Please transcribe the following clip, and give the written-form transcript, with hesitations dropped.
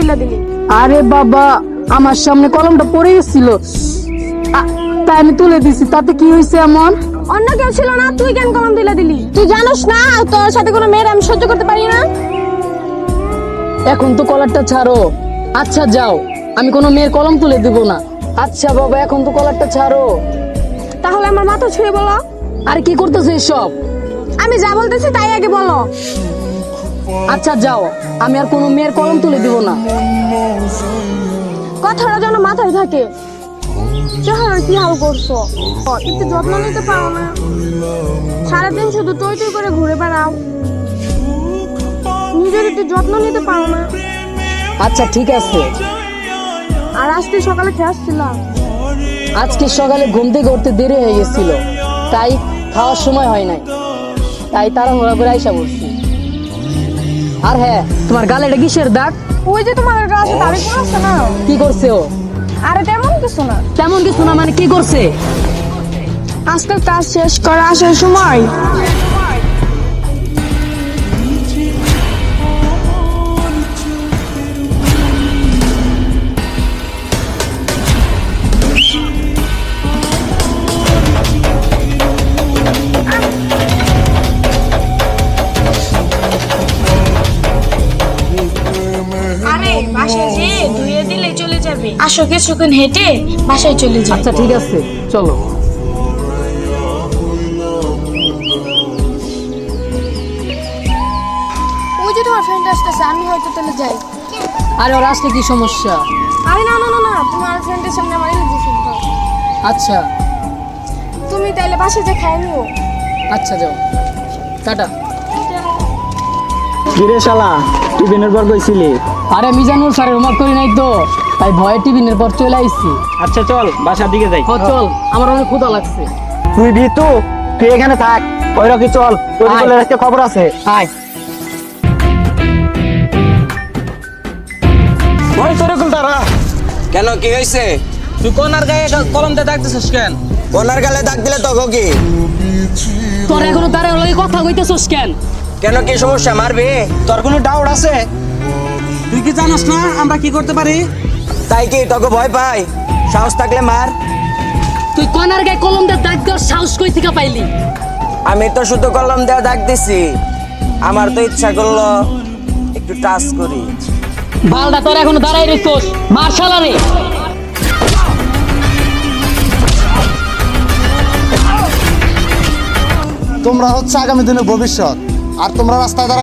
দিলা দিলি? আরে বাবা, আমার সামনে কলমটা পড়ে গেছিল, তাই আমি তুলে দিছি। তাতে কি হয়েছে এমন? অন্য কেউ ছিল না, তুই কেন কলম দিলা দিলি? তুই জানোস না তোর সাথে কোনো মেয়ের আমি সহ্য করতে পারি না। এখন তো কলারটা ছাড়ো। আচ্ছা যাও, আমি কোনো মেয়ের কলম তুলে দিব না। আচ্ছা বাবা, এখন তো কলারটা ছাড়ো। তাহলে আমার মাথা ছুঁয়ে বলো। আরে কি করতেছো এসব? আমি যা বলতেছি তাই আগে বলো। আচ্ছা যাও, আমি আর কোনো মেয়ের কলম তুলে দিব না। কথাটা যেন মাথায় থাকে। চেহারা কি হাল করছো? একটু যত্ন নিতে পারো না? সারাদিন শুধু টই টই করে ঘুরে বেড়াও, নিজের একটু যত্ন নিতে পারো না? আচ্ছা ঠিক আছে। আর আজকে সকালে খেয়ে আসছিলাম। আজকে সকালে ঘুম থেকে উঠতে দেরি হয়ে গেছিল, তাই খাওয়ার সময় হয় নাই, তাই তাড়াহুড়া করে আইসা বলছি। আর হ্যাঁ, তোমার গালে এটা কিসের দাগ? ওই যে তোমার গাছে দাড়ি পড়ে আছে না? কি করছে ও? আরে তেমন কিছু না। তেমন কিছু না মানে কি করছে? আজকাল কাজ শেষ করে আসার সময় আরে বাসায় যে ধুয়ে দিলে চলে যাবে। আসো কিছুক্ষণ হেঁটে বাসায় চলে যাই। আচ্ছা ঠিক আছে, চলো। ওই যে তোমার ফ্রেন্ড আসতেছে, আমি হয়তো চলে যাই। আরে ওর আসলে কি সমস্যা? আরে না না না না, তোমার ফ্রেন্ডের সামনে আমার ইলিজি দাও। আচ্ছা তুমি তাইলে বাসায় যে খাই নিও। আচ্ছা যাও, টাটা। কিরে শালা, টিফিনের পর কইছিলি? আরে মিজানুর স্যারের হোমওয়ার্ক করি নাই তো, তাই ভয়ে টিফিনের পর চলে আইছি। আচ্ছা চল বাসার দিকে যাই। চল, আমার অনেক ক্ষুধা লাগছে। তুই ভিতু, তুই এখানে থাক, ওই রকি চল, তোর আয়। বলে রাখতে খবর আছে। আয়। ওই তোরে কুল তারা, কেন কি হয়েছে? তুই কোনার গায়ে কলম দিয়ে দাগ দিছিস কেন? কোনার গালে দাগ দিলে তো কি? তোর এখনো তার লগে কথা কইতেছস কেন? কেন কি সমস্যা? মারবি? তোর কোনো ডাউট আছে? তুই কি জানিস না আমরা কি করতে পারি? তাই কি তোকে ভয় পাই? সাহস থাকলে মার। তুই কোনার গায়ে কলম দিয়ে দাগ দেওয়ার সাহস কই থেকে পাইলি? আমি তো শুধু কলম দেওয়া দাগ দিছি, আমার তো ইচ্ছা করলো একটু টাচ করি। বালদা, তোর এখনো দাঁড়াই রইছস, মার শালারে। তোমরা হচ্ছে আগামী দিনের ভবিষ্যৎ, আর তোমরা রাস্তায় দাঁড়া